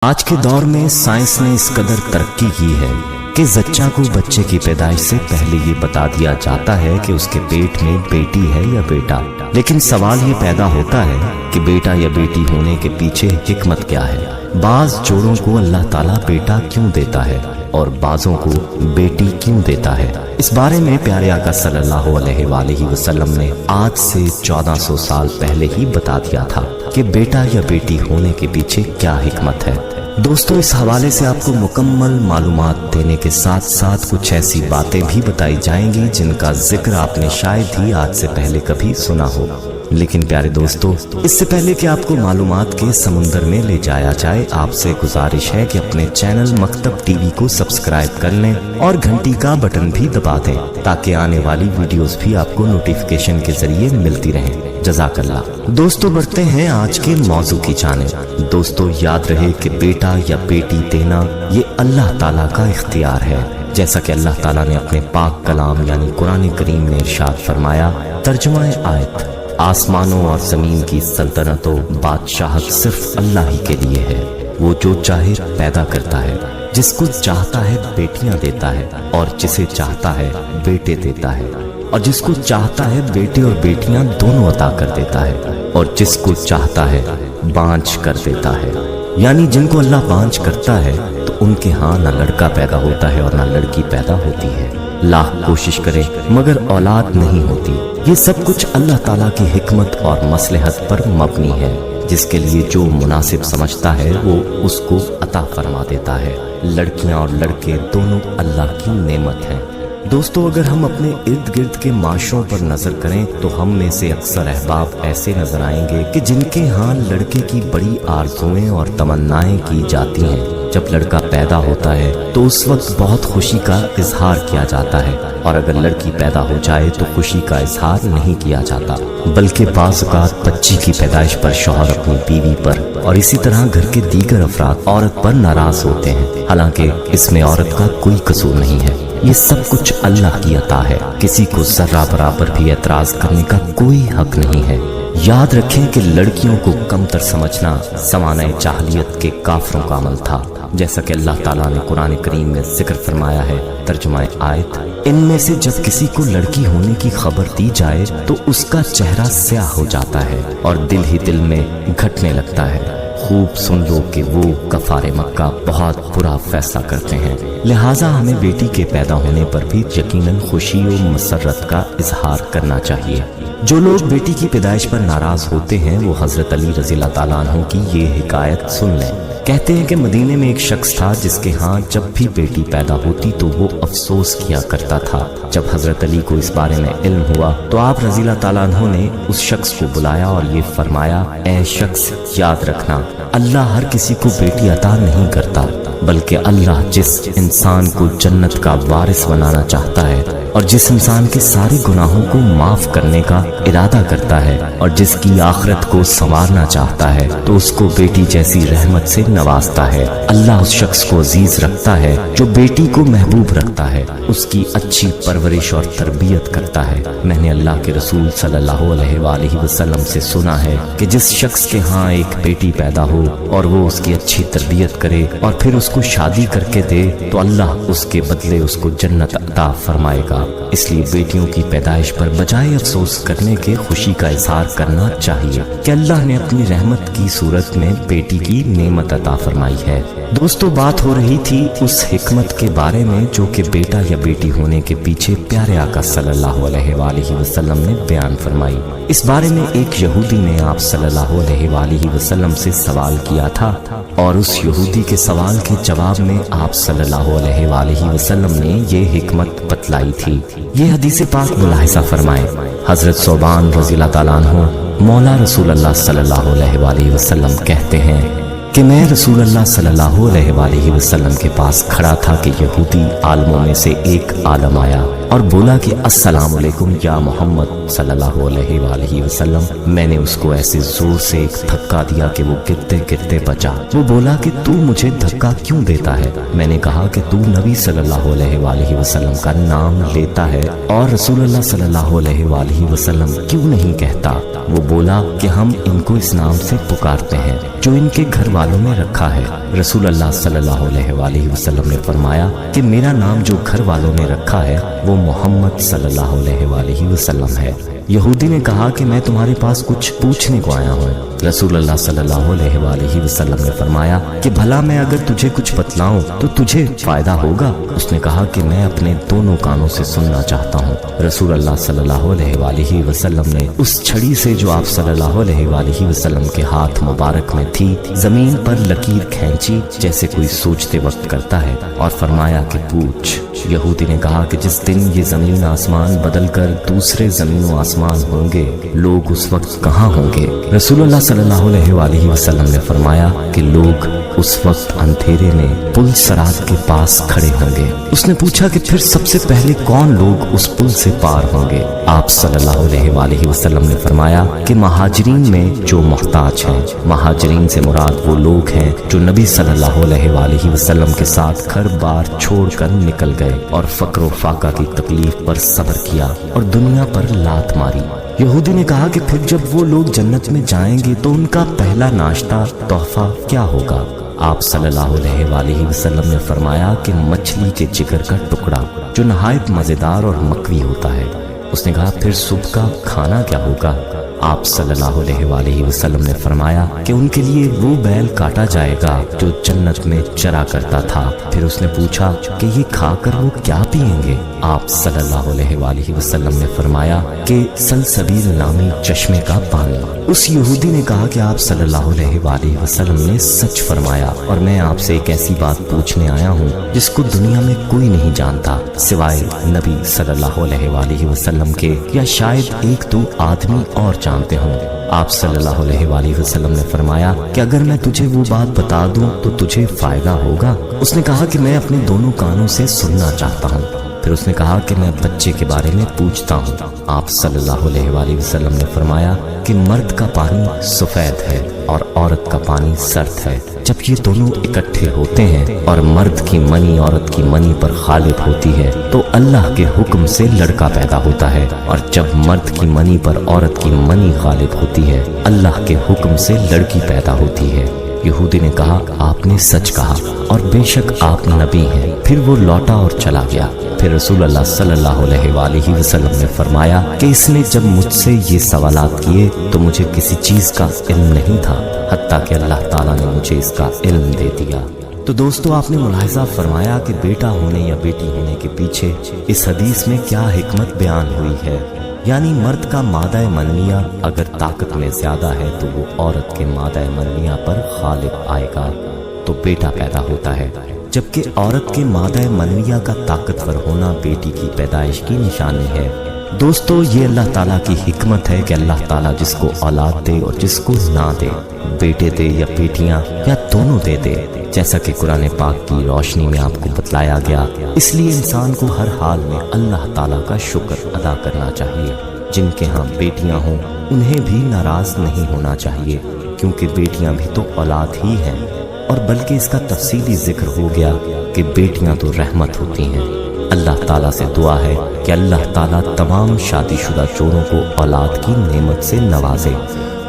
آج کے دور میں سائنس نے اس قدر ترقی کی ہے کہ زچہ کو بچے کی پیدائش سے پہلے یہ بتا دیا جاتا ہے کہ اس کے پیٹ میں بیٹی ہے یا بیٹا۔ لیکن سوال یہ پیدا ہوتا ہے کہ بیٹا یا بیٹی ہونے کے پیچھے حکمت کیا ہے؟ بعض جوڑوں کو اللہ تعالیٰ بیٹا کیوں دیتا ہے اور بعضوں کو بیٹی کیوں دیتا ہے؟ اس بارے میں پیارے آقا صلی اللہ علیہ وآلہ وسلم نے آج سے 1400 سال پہلے ہی بتا دیا تھا کہ بیٹا یا بیٹی ہونے کے پیچھے کیا حکمت ہے۔ دوستو، اس حوالے سے آپ کو مکمل معلومات دینے کے ساتھ ساتھ کچھ ایسی باتیں بھی بتائی جائیں گی جن کا ذکر آپ نے شاید ہی آج سے پہلے کبھی سنا ہو۔ لیکن پیارے دوستو، اس سے پہلے کہ آپ کو معلومات کے سمندر میں لے جایا جائے، آپ سے گزارش ہے کہ اپنے چینل مکتب ٹی وی کو سبسکرائب کر لیں اور گھنٹی کا بٹن بھی دبا دیں تاکہ آنے والی ویڈیوز بھی آپ کو نوٹیفیکیشن کے ذریعے ملتی رہیں۔ جزاک اللہ۔ دوستو، بڑھتے ہیں آج کے موضوع کی جانب۔ دوستو، یاد رہے کہ بیٹا یا بیٹی دینا یہ اللہ تعالیٰ کا اختیار ہے، جیسا کہ اللہ تعالیٰ نے اپنے پاک کلام یعنی قرآن کریم میں ارشاد فرمایا۔ ترجمہ آیت: آسمانوں اور زمین کی سلطنت و بادشاہت صرف اللہ ہی کے لیے ہے۔ وہ جو چاہے پیدا کرتا ہے، جس کو چاہتا ہے بیٹیاں دیتا ہے اور جسے چاہتا ہے بیٹے دیتا ہے، اور جس کو چاہتا ہے بیٹے اور بیٹیاں دونوں عطا کر دیتا ہے، اور جس کو چاہتا ہے بانجھ کر دیتا ہے۔ یعنی جن کو اللہ بانجھ کرتا ہے تو ان کے ہاں نہ لڑکا پیدا ہوتا ہے اور نہ لڑکی پیدا ہوتی ہے۔ لاکھ کوشش کرے مگر اولاد نہیں ہوتی۔ یہ سب کچھ اللہ تعالیٰ کی حکمت اور مصلحت پر مبنی ہے، جس کے لیے جو مناسب سمجھتا ہے وہ اس کو عطا فرما دیتا ہے۔ لڑکیاں اور لڑکے دونوں اللہ کی نعمت ہیں۔ دوستو، اگر ہم اپنے ارد گرد کے معاشروں پر نظر کریں تو ہم میں سے اکثر احباب ایسے نظر آئیں گے کہ جن کے ہاں لڑکے کی بڑی آرزویں اور تمنائیں کی جاتی ہیں۔ جب لڑکا پیدا ہوتا ہے تو اس وقت بہت خوشی کا اظہار کیا جاتا ہے، اور اگر لڑکی پیدا ہو جائے تو خوشی کا اظہار نہیں کیا جاتا، بلکہ بعض اوقات بچی کی پیدائش پر شوہر اپنی بیوی پر اور اسی طرح گھر کے دیگر افراد عورت پر ناراض ہوتے ہیں، حالانکہ اس میں عورت کا کوئی قصور نہیں ہے۔ یہ سب کچھ اللہ کی عطا ہے، کسی کو ذرہ برابر بھی اعتراض کرنے کا کوئی حق نہیں ہے۔ یاد رکھیں کہ لڑکیوں کو کمتر سمجھنا زمانہ جاہلیت کے کافروں کا عمل تھا، جیسا کہ اللہ تعالیٰ نے قرآن کریم میں ذکر فرمایا ہے۔ ترجمہ آیت: ان میں سے جب کسی کو لڑکی ہونے کی خبر دی جائے تو اس کا چہرہ سیاہ ہو جاتا ہے اور دل ہی دل میں گھٹنے لگتا ہے۔ خوب سن لو کہ وہ کفار مکہ بہت برا فیصلہ کرتے ہیں، لہٰذا ہمیں بیٹی کے پیدا ہونے پر بھی یقیناً خوشی و مسرت کا اظہار کرنا چاہیے۔ جو لوگ بیٹی کی پیدائش پر ناراض ہوتے ہیں وہ حضرت علی رضی اللہ تعالیٰ عنہ کی یہ حکایت سن لیں۔ کہتے ہیں کہ مدینے میں ایک شخص تھا جس کے ہاں جب بھی بیٹی پیدا ہوتی تو وہ افسوس کیا کرتا تھا۔ جب حضرت علی کو اس بارے میں علم ہوا تو آپ رضی اللہ تعالیٰ عنہ نے اس شخص کو بلایا اور یہ فرمایا: اے شخص، یاد رکھنا، اللہ ہر کسی کو بیٹی عطا نہیں کرتا، بلکہ اللہ جس انسان کو جنت کا وارث بنانا چاہتا ہے اور جس انسان کے سارے گناہوں کو معاف کرنے کا ارادہ کرتا ہے اور جس کی آخرت کو سنوارنا چاہتا ہے تو اس کو بیٹی جیسی رحمت سے نوازتا ہے۔ اللہ اس شخص کو عزیز رکھتا ہے جو بیٹی کو محبوب رکھتا ہے، اس کی اچھی پرورش اور تربیت کرتا ہے۔ میں نے اللہ کے رسول صلی اللہ علیہ وآلہ وسلم سے سنا ہے کہ جس شخص کے ہاں ایک بیٹی پیدا ہو اور وہ اس کی اچھی تربیت کرے اور پھر اس کو شادی کر کے دے تو اللہ اس کے بدلے اس کو جنت عطا فرمائے گا۔ اس لیے بیٹیوں کی پیدائش پر بجائے افسوس کرنے کے خوشی کا اظہار کرنا چاہیے کہ اللہ نے اپنی رحمت کی صورت میں بیٹی کی نعمت عطا فرمائی ہے۔ دوستو، بات ہو رہی تھی اس حکمت کے بارے میں جو کہ بیٹا یا بیٹی ہونے کے پیچھے پیارے آقا صلی اللہ علیہ وآلہ وسلم نے بیان فرمائی۔ اس بارے میں ایک یہودی نے آپ صلی اللہ علیہ وآلہ وسلم سے سوال کیا تھا، اور اس یہودی کے سوال کے جواب میں آپ صلی اللہ علیہ وآلہ وسلم نے یہ حکمت بتلائی تھی۔ یہ حدیث پاک ملاحظہ فرمائیں۔ حضرت ثوبان رضی اللہ تعالیٰ عنہ مولا رسول اللہ صلی اللہ علیہ وآلہ وسلم کہتے ہیں کہ میں رسول اللہ صلی اللہ علیہ وآلہ وسلم کے پاس کھڑا تھا کہ یہودی عالموں میں سے ایک عالم آیا اور بولا کہ السلام علیکم یا محمد صلی اللہ علیہ وآلہ وسلم۔ میں نے اس کو ایسے زور سے ایک دھکا دیا کہ وہ گرتے گرتے بچا۔ وہ بولا کہ تو مجھے دھکا کیوں دیتا ہے؟ میں نے کہا کہ تو نبی صلی اللہ علیہ وآلہ وسلم کا نام لیتا ہے اور رسول اللہ صلی اللہ علیہ وآلہ وسلم کیوں نہیں کہتا؟ وہ بولا کہ ہم ان کو اس نام سے پکارتے ہیں جو ان کے گھر والوں نے رکھا ہے۔ رسول اللہ صلی اللہ علیہ وآلہ وسلم نے فرمایا کہ میرا نام جو گھر والوں نے رکھا ہے وہ محمد صلی اللہ علیہ وآلہ وسلم ہے۔ یہودی نے کہا کہ میں تمہارے پاس کچھ پوچھنے کو آیا ہوں۔ رسول اللہ صلی اللہ علیہ وآلہ وسلم نے فرمایا کہ بھلا میں اگر تجھے کچھ بتلاؤں تو تجھے فائدہ ہوگا؟ اس نے کہا کہ میں اپنے دونوں کانوں سے سننا چاہتا ہوں۔ رسول اللہ صلی اللہ علیہ وآلہ وسلم نے اس چھڑی سے جو آپ صلی اللہ علیہ وآلہ وسلم کے ہاتھ مبارک میں تھی زمین پر لکیر کھینچی جیسے کوئی سوچتے وقت کرتا ہے اور فرمایا کہ پوچھ۔ یہودی نے کہا کہ جس دن یہ زمین آسمان بدل کر دوسرے زمین و آسمان ہوں گے لوگ اس وقت کہاں ہوں گے؟ رسول اللہ صلی اللہ علیہ وآلہ وسلم نے فرمایا کہ لوگ اس وقت اندھیرے میں پل صراط کے پاس کھڑے ہوں گے۔ اس نے پوچھا کہ پھر سب سے پہلے کون لوگ اس پل سے پار ہوں گے؟ آپ صلی اللہ علیہ وآلہ وسلم نے فرمایا کہ مہاجرین میں جو محتاج ہیں۔ مہاجرین سے مراد وہ لوگ ہیں جو نبی صلی اللہ علیہ وآلہ وسلم کے ساتھ گھر بار چھوڑ کر نکل گئے اور فقر و فاقہ کی تکلیف پر صبر کیا اور دنیا پر لات ماری۔ یہودی نے کہا کہ پھر جب وہ لوگ جنت میں جائیں گے تو ان کا پہلا ناشتہ تحفہ کیا ہوگا؟ آپ صلی اللہ علیہ وآلہ وسلم نے فرمایا کہ مچھلی کے جگر کا ٹکڑا جو نہایت مزیدار اور مکوی ہوتا ہے۔ اس نے کہا پھر صبح کا کھانا کیا ہوگا؟ آپ صلی اللہ علیہ وآلہ وسلم نے فرمایا کہ ان کے لیے وہ بیل کاٹا جائے گا جو جنت میں چرا کرتا تھا۔ پھر اس نے پوچھا کہ یہ کھا کر وہ کیا پئیں گے؟ آپ صلی اللہ علیہ وآلہ وسلم نے فرمایا کہ سلسبیل نامی چشمے کا پانی۔ اس یہودی نے کہا کہ آپ صلی اللہ علیہ وآلہ وسلم نے سچ فرمایا اور میں آپ سے ایک ایسی بات پوچھنے آیا ہوں جس کو دنیا میں کوئی نہیں جانتا سوائے نبی صلی اللہ علیہ وآلہ وسلم کے، یا شاید ایک دو آدمی اور جانتے ہوں۔ آپ صلی اللہ علیہ وآلہ وسلم نے فرمایا کہ اگر میں تجھے وہ بات بتا دوں تو تجھے فائدہ ہوگا؟ اس نے کہا کہ میں اپنے دونوں کانوں سے سننا چاہتا ہوں۔ پھر اس نے کہا کہ میں بچے کے بارے میں پوچھتا ہوں۔ آپ صلی اللہ علیہ وآلہ وسلم نے فرمایا کہ مرد کا پانی سفید ہے اور عورت کا پانی سرد ہے۔ جب یہ دونوں اکٹھے ہوتے ہیں اور مرد کی منی عورت کی منی پر غالب ہوتی ہے تو اللہ کے حکم سے لڑکا پیدا ہوتا ہے، اور جب مرد کی منی پر عورت کی منی غالب ہوتی ہے اللہ کے حکم سے لڑکی پیدا ہوتی ہے۔ یہودی نے کہا آپ نے سچ کہا اور بے شک آپ نبی ہیں۔ پھر وہ لوٹا اور چلا گیا۔ پھر رسول اللہ صلی اللہ علیہ وآلہ وسلم نے فرمایا کہ اس نے جب مجھ سے یہ سوالات کیے تو مجھے کسی چیز کا علم نہیں تھا حتیٰ کہ اللہ تعالیٰ نے مجھے اس کا علم دے دیا۔ تو دوستو آپ نے ملاحظہ فرمایا کہ بیٹا ہونے یا بیٹی ہونے کے پیچھے اس حدیث میں کیا حکمت بیان ہوئی ہے، یعنی مرد کا مادہ منویہ اگر طاقت میں زیادہ ہے تو وہ عورت کے مادہ منویہ پر غالب آئے گا تو بیٹا پیدا ہوتا ہے، جبکہ عورت کے مادہ منویہ کا طاقتور ہونا بیٹی کی پیدائش کی نشانی ہے۔ دوستو یہ اللہ تعالیٰ کی حکمت ہے کہ اللہ تعالیٰ جس کو اولاد دے اور جس کو نہ دے، بیٹے دے یا بیٹیاں یا دونوں دے دے، جیسا کہ قرآن پاک کی روشنی میں آپ کو بتلایا گیا۔ اس لیے انسان کو ہر حال میں اللہ تعالیٰ کا شکر ادا کرنا چاہیے۔ جن کے ہاں بیٹیاں ہوں انہیں بھی ناراض نہیں ہونا چاہیے، کیونکہ بیٹیاں بھی تو اولاد ہی ہیں، اور بلکہ اس کا تفصیلی ذکر ہو گیا کہ بیٹیاں تو رحمت ہوتی ہیں۔ اللہ تعالیٰ سے دعا ہے کہ اللہ تعالیٰ تمام شادی شدہ جوڑوں کو اولاد کی نعمت سے نوازے،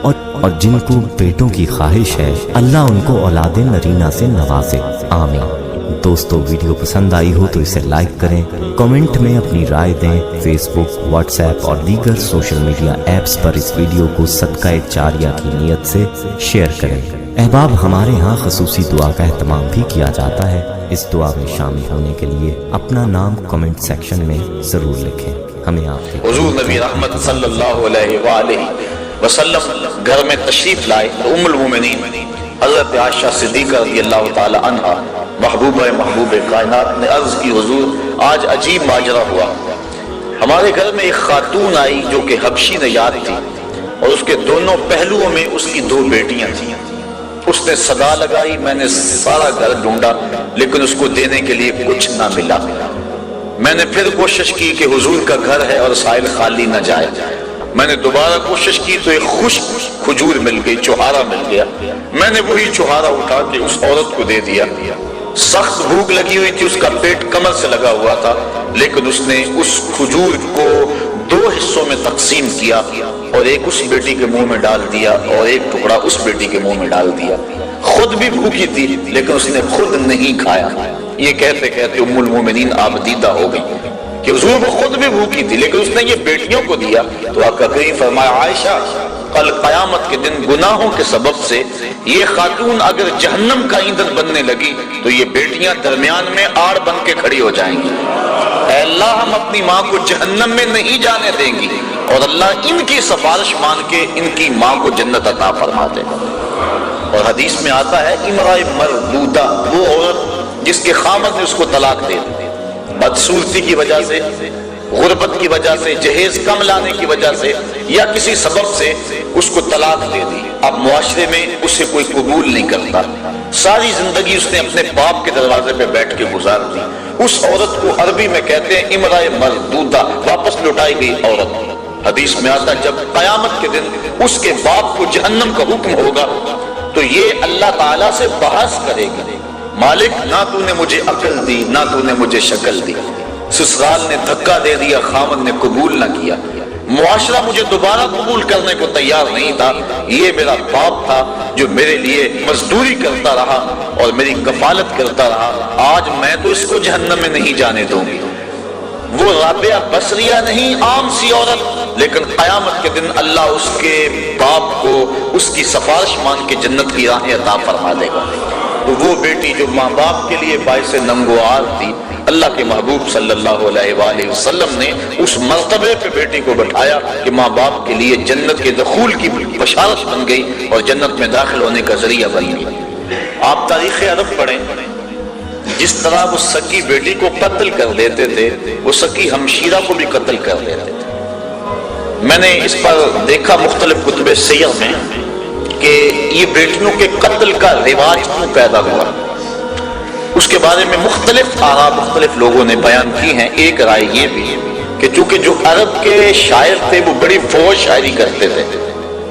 اور جن کو بیٹوں کی خواہش ہے اللہ ان کو اولاد نرینہ سے نوازے، آمین۔ دوستو ویڈیو پسند آئی ہو تو اسے لائک کریں، کمنٹ میں اپنی رائے دیں، فیس بک، واٹس ایپ اور دیگر سوشل میڈیا ایپس پر اس ویڈیو کو صدقہ جاریہ کی نیت سے شیئر کریں۔ احباب ہمارے ہاں خصوصی دعا کا اہتمام بھی کیا جاتا ہے، اس دعا میں شامل ہونے کے لیے اپنا نام کمنٹ سیکشن میں ضرور لکھیں۔ ہمیں آپ کے حضور نبی رحمت صلی اللہ علیہ وآلہ وسلم گھر میں تشریف لائے تو ام المومنین حضرت عائشہ صدیقہ رضی اللہ تعالی عنہا محبوب کائنات نے عرض کی حضور آج عجیب ماجرا ہوا، ہمارے گھر میں ایک خاتون آئی جو کہ حبشی نژاد تھی اور اس کے دونوں پہلوؤں میں اس کی 2 بیٹیاں تھیں۔ اس نے صدا لگائی، میں نے سارا گھر ڈھونڈا لیکن اس کو دینے کے لیے کچھ نہ ملا۔ میں نے پھر کوشش کی کہ حضور کا گھر ہے اور سائل خالی نہ جائے. میں نے دوبارہ کوشش کی تو ایک خشک کھجور مل گئی, چوہارا مل گیا. میں نے وہی چوہارا اٹھا کے اس عورت کو دے دیا. سخت بھوک لگی ہوئی تھی, اس کا پیٹ کمر سے لگا ہوا تھا, لیکن اس نے اس کھجور کو 2 حصوں میں تقسیم کیا اور ایک اس بیٹی کے منہ میں ڈال دیا اور ایک ٹکڑا اس بیٹی کے منہ میں ڈال دیا. خود بھی بھوکی تھی لیکن اس نے خود نہیں کھایا. یہ کہتے کہتے ام المومنین آبدیدہ ہو گئی کہ حضور وہ خود بھی بھوکی تھی لیکن اس نے یہ بیٹیوں کو دیا. تو آقا کریم فرمایا, عائشہ کل قیامت کے دن گناہوں کے سبب سے یہ خاتون اگر جہنم کا ایندھن بننے لگی تو یہ بیٹیاں درمیان میں آڑ بن کے کھڑی ہو جائیں گی. اے اللہ, ہم اپنی ماں کو جہنم میں نہیں جانے دیں گی اور اللہ ان کی سفارش مان کے ان کی ماں کو جنت عطا فرما دے گا. اور حدیث میں آتا ہے امرأۃ مردودہ, وہ عورت جس کے خامد نے اس کو طلاق دے دی, بدصورتی کی وجہ سے, غربت کی وجہ سے, جہیز کم لانے کی وجہ سے یا کسی سبب سے اس کو طلاق دے دی. اب معاشرے میں اسے کوئی قبول نہیں کرتا. ساری زندگی اس نے اپنے باپ کے دروازے پہ بیٹھ کے گزار دی. اس عورت کو عربی میں کہتے ہیں امرأۃ مردودہ, واپس لوٹائی گئی عورت. حدیث میں آتا جب قیامت کے دن اس کے باپ کو جہنم کا حکم ہوگا تو یہ اللہ تعالیٰ سے بحث کرے گی, مالک نہ تو نے مجھے عقل دی نہ تو نے مجھے شکل دی, سسرال نے دھکا دے دیا, خامد نے قبول نہ کیا, معاشرہ مجھے دوبارہ قبول کرنے کو تیار نہیں تھا, یہ میرا باپ تھا جو میرے لیے مزدوری کرتا رہا اور میری کفالت کرتا رہا, آج میں تو اس کو جہنم میں نہیں جانے دوں گی. وہ رابعہ بصریہ نہیں, عام سی عورت, لیکن قیامت کے دن اللہ اس کے باپ کو اس کی سفارش مان کے جنت کی راہیں عطا فرما دے گا. تو وہ بیٹی جو ماں باپ کے لیے باعث ننگوار تھی, اللہ کے محبوب صلی اللہ علیہ وآلہ وسلم نے اس مرتبے پہ بیٹی کو بٹھایا کہ ماں باپ کے لیے جنت کے دخول کی بشارت بن گئی اور جنت میں داخل ہونے کا ذریعہ بن گئی. آپ تاریخ عرب پڑھیں, جس طرح وہ سکی بیٹی کو قتل کر دیتے تھے وہ سکی ہمشیرہ کو بھی قتل کر دیتے تھے. میں نے اس پر دیکھا مختلف کتب سیر میں کہ یہ بیٹیوں کے قتل کا رواج کیوں پیدا ہوا. اس کے بارے میں مختلف آراء مختلف لوگوں نے بیان کی ہیں. ایک رائے یہ بھی کہ چونکہ جو عرب کے شاعر تھے وہ بڑی فوج شاعری کرتے تھے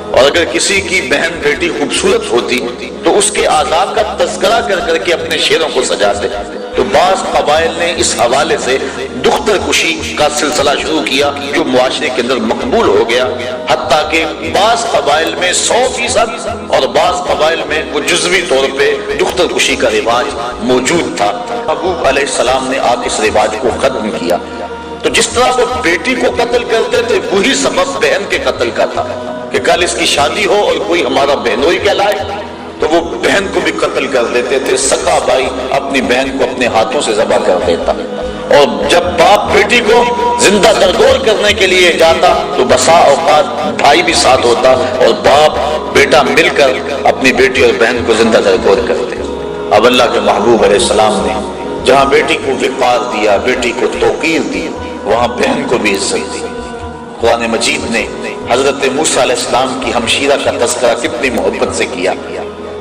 اور اگر کسی کی بہن بیٹی خوبصورت ہوتی تو اس کے آزاد کا تذکرہ کر کر کے اپنے شعروں کو سجاتے. تو بعض قبائل نے اس حوالے سے دختر کشی کا سلسلہ شروع کیا جو معاشرے کے اندر مقبول ہو گیا, حتیٰ کہ بعض قبائل میں 100% اور بعض قبائل میں وہ جزوی طور پہ دختر کشی کا رواج موجود تھا. محبوب علیہ السلام نے آج اس رواج کو ختم کیا. تو جس طرح وہ بیٹی کو قتل کرتے تھے وہی سبب بہن کے قتل کا تھا کہ کل اس کی شادی ہو اور کوئی ہمارا بہنوئی کہلائے تو وہ بہن کو بھی قتل کر دیتے تھے. سکا بھائی اپنی بہن کو اپنے ہاتھوں سے ذبح کر دیتا اور جب باپ بیٹی کو زندہ درگور کرنے کے لیے جاتا تو بسا اوقات بھائی بھی ساتھ ہوتا اور باپ بیٹا مل کر اپنی بیٹی اور بہن کو زندہ درگور کرتے. اب اللہ کے محبوب علیہ السلام نے جہاں بیٹی کو وقار دیا, بیٹی کو توقیر دی, وہاں بہن کو بھی عزت دی. قرآن مجید نے حضرت موسیٰ علیہ السلام کی ہمشیرہ کا تذکرہ کتنی محبت سے کیا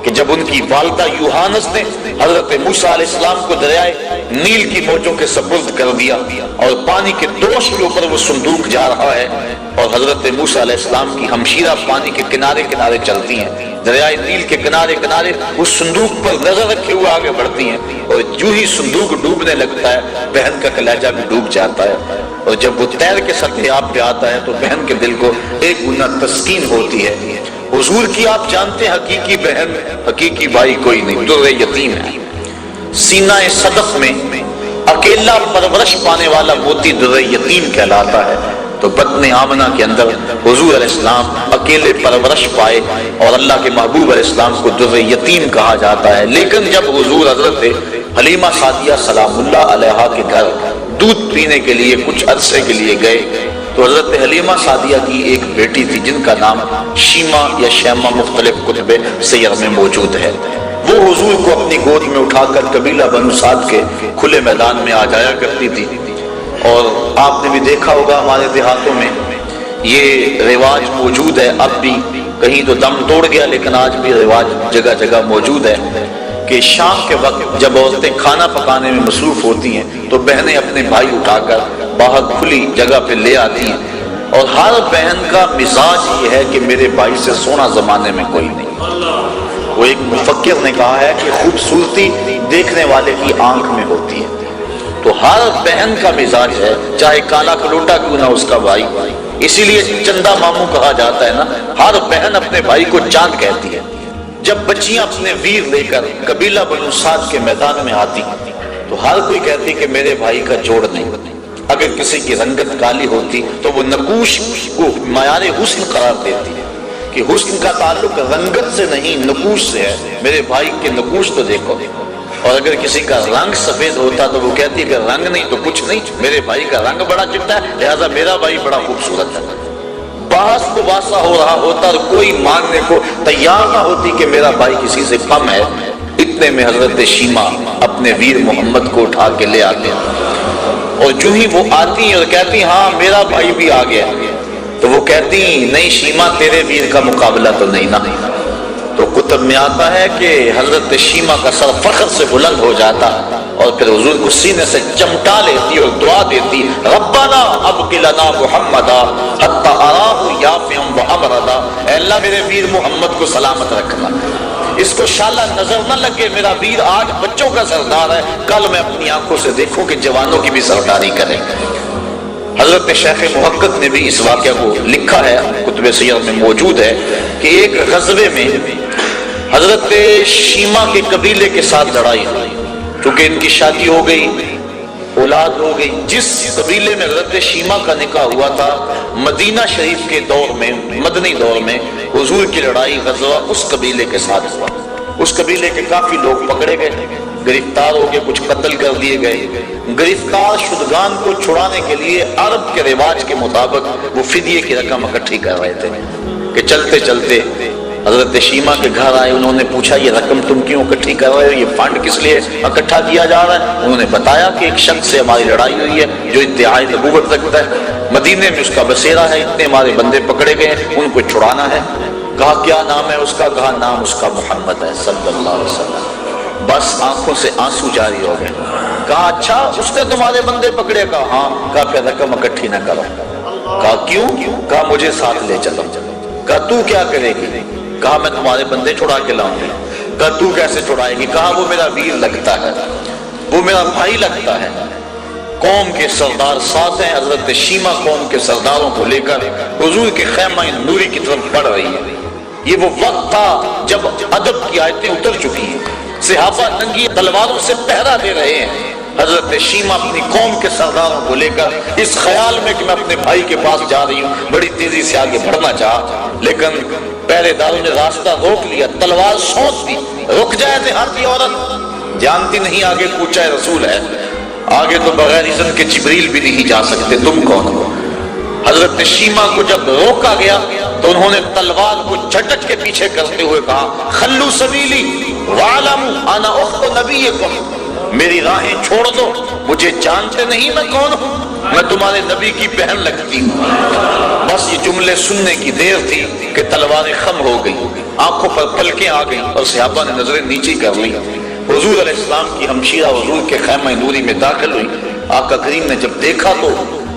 کہ جب ان کی والدہ یوحانس نے حضرت موسیٰ علیہ السلام کو دریائے نیل کی موجوں کے سپرد کر دیا اور پانی کے دوش کے اوپر وہ صندوق جا رہا ہے اور حضرت موسیٰ علیہ السلام کی ہمشیرہ پانی کے کنارے کنارے چلتی ہیں, دریائے نیل کے کنارے کنارے اس صندوق پر نظر رکھے ہوئے آگے بڑھتی ہیں اور جو ہی صندوق ڈوبنے لگتا ہے بہن کا کلیجہ بھی ڈوب جاتا ہے اور جب وہ تیر کے سطح آب پہ آتا ہے تو بہن کے دل کو ایک گنا تسکین ہوتی ہے. حضور کی آپ جانتے ہیں حقیقی بہن حقیقی بھائی کوئی نہیں, در یتیم ہے. سینہ صدف میں اکیلا پرورش پانے والا موتی در یتیم کہلاتا ہے. تو بطن آمنہ کے اندر حضور علیہ السلام اکیلے پرورش پائے اور اللہ کے محبوب علیہ السلام کو در یتیم کہا جاتا ہے. لیکن جب حضور حضرت حلیمہ سعدیہ سلام اللہ علیہا کے گھر دودھ پینے کے لیے کچھ عرصے کے لیے گئے تو حضرت حلیمہ سعدیہ کی ایک بیٹی تھی جن کا نام شیما یا شیما مختلف کتب سیر میں موجود ہے. وہ حضور کو اپنی گود میں اٹھا کر قبیلہ بنو سعد کے کھلے میدان میں آ جایا کرتی تھی. اور آپ نے بھی دیکھا ہوگا ہمارے دیہاتوں میں یہ رواج موجود ہے, اب بھی کہیں تو دم توڑ گیا لیکن آج بھی رواج جگہ جگہ موجود ہے کہ شام کے وقت جب عورتیں کھانا پکانے میں مصروف ہوتی ہیں تو بہنیں اپنے بھائی اٹھا کر باہر کھلی جگہ پہ لے آتی ہیں، اور ہر بہن کا مزاج یہ ہے کہ میرے بھائی سے سونا زمانے میں کوئی نہیں۔ وہ ایک مفکر نے کہا ہے کہ خوبصورتی دیکھنے والے کی آنکھ میں ہوتی ہے، تو ہر بہن کا مزاج ہے، چاہے کالا کلوٹا کیوں نہ اس کا بھائی، اسی لیے چندہ ماموں کہا جاتا ہے نا، ہر بہن اپنے بھائی کو چاند کہتی ہے۔ جب بچیاں اپنے ویر لے کر قبیلہ بنو سعد کے میدان میں آتی تو ہر کوئی کہتی کہ میرے بھائی کا جوڑ نہیں۔ اگر کسی کی رنگت کالی ہوتی تو وہ نقوش کو معیار حسن قرار دیتی کہ حسن کا تعلق رنگت سے نہیں نقوش سے ہے، میرے بھائی کے نقوش تو دیکھو۔ اور اگر کسی کا رنگ سفید ہوتا تو وہ کہتی کہ رنگ نہیں تو کچھ نہیں، میرے بھائی کا رنگ بڑا چٹا ہے لہذا میرا بھائی بڑا خوبصورت ہے۔ باس کو باسا ہو رہا ہوتا اور کوئی ماننے کو تیار نہ ہوتی کہ میرا بھائی کسی سے کم ہے، اتنے میں حضرت شیما اپنے ویر محمد کو اٹھا کے لے آتے ہیں، اور جو ہی وہ آتی ہیں اور کہتی ہاں میرا بھائی بھی آ گیا، تو وہ کہتی نہیں شیما تیرے ویر کا مقابلہ تو نہیں نا۔ تو کتب میں آتا ہے کہ حضرت شیما کا سر فخر سے بلند ہو جاتا اور پھر حضور کو سینے سے چمٹا لیتی اور دعا دیتی، ربنا ابقِ لنا محمدا حتی اراہ یافعا وامردا، اے اللہ میرے ویر محمد کو سلامت رکھنا، اس کو شالا نظر نہ لگے، میرا ویر آج بچوں کا سردار ہے، کل میں اپنی آنکھوں سے دیکھوں کہ جوانوں کی بھی سرداری کرے۔ حضرت شیخ محقق نے بھی اس واقعہ کو لکھا ہے، کتب سیر میں موجود ہے کہ ایک غزوے میں حضرت شیما کے قبیلے کے ساتھ لڑائی ہوئی، چونکہ ان کی شادی ہو گئی، اولاد ہو گئی۔ جس قبیلے میں حضرت شیما کا نکاح ہوا تھا مدینہ شریف کے دور میں، مدنی دور میں حضور کی لڑائی غزوہ اس قبیلے کے ساتھ ہوا۔ اس قبیلے کے کافی لوگ پکڑے گئے، گرفتار ہو گئے، کچھ قتل کر دیے گئے۔ گرفتار شدگان کو چھڑانے کے لیے عرب کے رواج کے مطابق وہ فدیے کی رقم اکٹھی کر رہے تھے کہ چلتے چلتے حضرت شیما کے گھر آئے، انہوں نے پوچھا یہ رقم تم کیوں اکٹھی کر رہے ہو، یہ فنڈ کس لیے اکٹھا کیا جا رہا ہے؟ انہوں نے بتایا کہ ایک شخص سے ہماری لڑائی ہوئی ہے جو ادعائے نبوت رکھتا ہے، مدینے میں اس کا بسیرا ہے، اتنے ہمارے بندے پکڑے گئے ہیں، ان کو چھڑانا ہے۔ کہا کیا نام ہے اس کا؟ کہا نام اس کا محمد ہے صلی اللہ علیہ وسلم۔ بس آنکھوں سے آنسو جاری ہو گئے۔ کہا اچھا اس نے تمہارے بندے پکڑے؟ کہا ہاں۔ کہا پھر رقم اکٹھی نہ کرو۔ کہا کیوں؟ کہا مجھے ساتھ لے چلو۔ کہا تو کیا کرے گی؟ کہا میں تمہارے بندے چھڑا کے لاؤں گی۔ کہا تو کیسے چھڑائے گی؟ کہا وہ میرا ویر لگتا ہے، وہ میرا بھائی لگتا ہے۔ قوم کے سردار ساتھ ہیں، حضرت شیما قوم کے سرداروں کو لے کر حضور کے خیمہ نوری کی طرف بڑھ رہی ہے۔ یہ وہ وقت تھا جب ادب کی آیتیں اتر چکی ہیں، صحابہ ننگی تلواروں سے پہرا دے رہے ہیں۔ حضرت شیما اپنی قوم کے سرداروں کو لے کر اس خیال میں کہ میں اپنے بھائی کے پاس جا رہی ہوں بڑی تیزی سے آگے بڑھنا چاہا، لیکن پہرے داروں نے راستہ روک لیا، تلوار سونپ دی۔ رک جائے دیہاتی عورت، جانتی نہیں آگے کوچہ رسول ہے، آگے تو بغیر اذن کے جبریل بھی نہیں جا سکتے، تم کون ہو؟ حضرت شیما کو جب روکا گیا تو انہوں نے تلوار کو جھٹک کے پیچھے کرتے ہوئے کہا خلو سبیلی وَعَلَمُوا أَنَا أُخْتُ نَبِيِّكُمْ، میری راہیں چھوڑ دو، مجھے جانتے نہیں میں کون ہوں؟ میں تمہارے نبی کی بہن لگتی ہوں۔ بس یہ جملے سننے کی دیر تھی کہ تلواریں خم ہو گئی، آنکھوں پر پلکیں آ گئیں اور صحابہ نے نظریں نیچی کر لی۔ حضور علیہ السلام کی ہمشیرہ حضور کے خیمہ نوری میں داخل ہوئی۔ آقا کریم نے جب دیکھا تو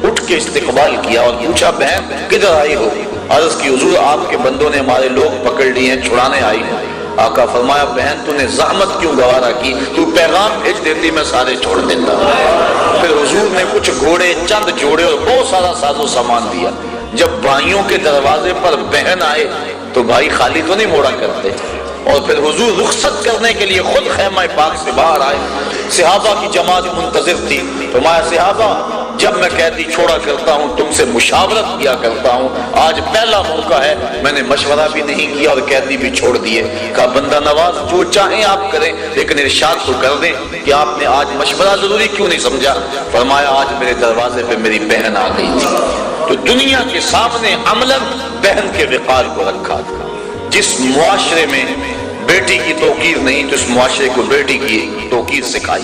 اٹھ کے استقبال کیا اور پوچھا بہن کدھر آئی ہو؟ عرض کی حضور آپ کے بندوں نے ہمارے لوگ پکڑ لیے ہیں، چھڑانے آئی ہیں۔ آقا فرمایا بہن تو نے زحمت کیوں گوارا کی، تو پیغام بھیج دیتی میں سارے چھوڑ دیتا۔ پھر حضور نے کچھ گھوڑے چند جوڑے اور بہت سارا ساز و سامان دیا۔ جب بھائیوں کے دروازے پر بہن آئے تو بھائی خالی تو نہیں موڑا کرتے، اور پھر حضور رخصت کرنے کے لیے خود خیمہ پاک سے باہر آئے۔ صحابہ کی جماعت منتظر تھی۔ فرمایا صحابہ جب میں قیدی چھوڑا کرتا ہوں تم سے مشاورت کیا کرتا ہوں، آج پہلا موقع ہے، میں نے مشورہ بھی نہیں کیا اور قیدی بھی چھوڑ دیے۔ کہا بندہ نواز جو چاہیں آپ کریں، لیکن ارشاد تو کر دیں کہ آپ نے آج مشورہ ضروری کیوں نہیں سمجھا؟ فرمایا آج میرے دروازے پہ میری بہن آ گئی تھی، تو دنیا کے سامنے عملاً بہن کے وقار کو رکھا تھا۔ جس معاشرے میں بیٹی کی توقیر نہیں تو اس معاشرے کو بیٹی کی توقیر سکھائی۔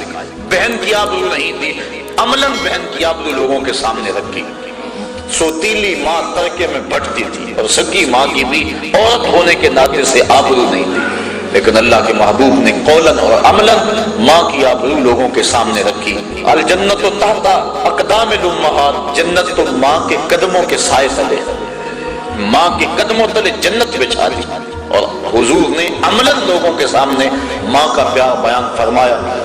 بہن کی آبرو نہیں تھی، عملاً بہن کی آبرو لوگوں کے سامنے رکھی۔ سوتیلی ماں ترکے میں بھٹتی تھی اور سکی ماں کی بھی عورت ہونے کے ناطے سے آبرو نہیں تھی۔ لیکن اللہ کے محبوب نے قولاً اور عملاً ماں کی آبرو لوگوں کے سامنے رکھی۔ الجنت تحت اقدام الامہات، جنت تو ماں کے قدموں کے سائے تلے، ماں کے قدموں تلے جنت بچھا دی، اور حضور نے عملاً لوگوں کے سامنے ماں کا پیار بیان فرمایا۔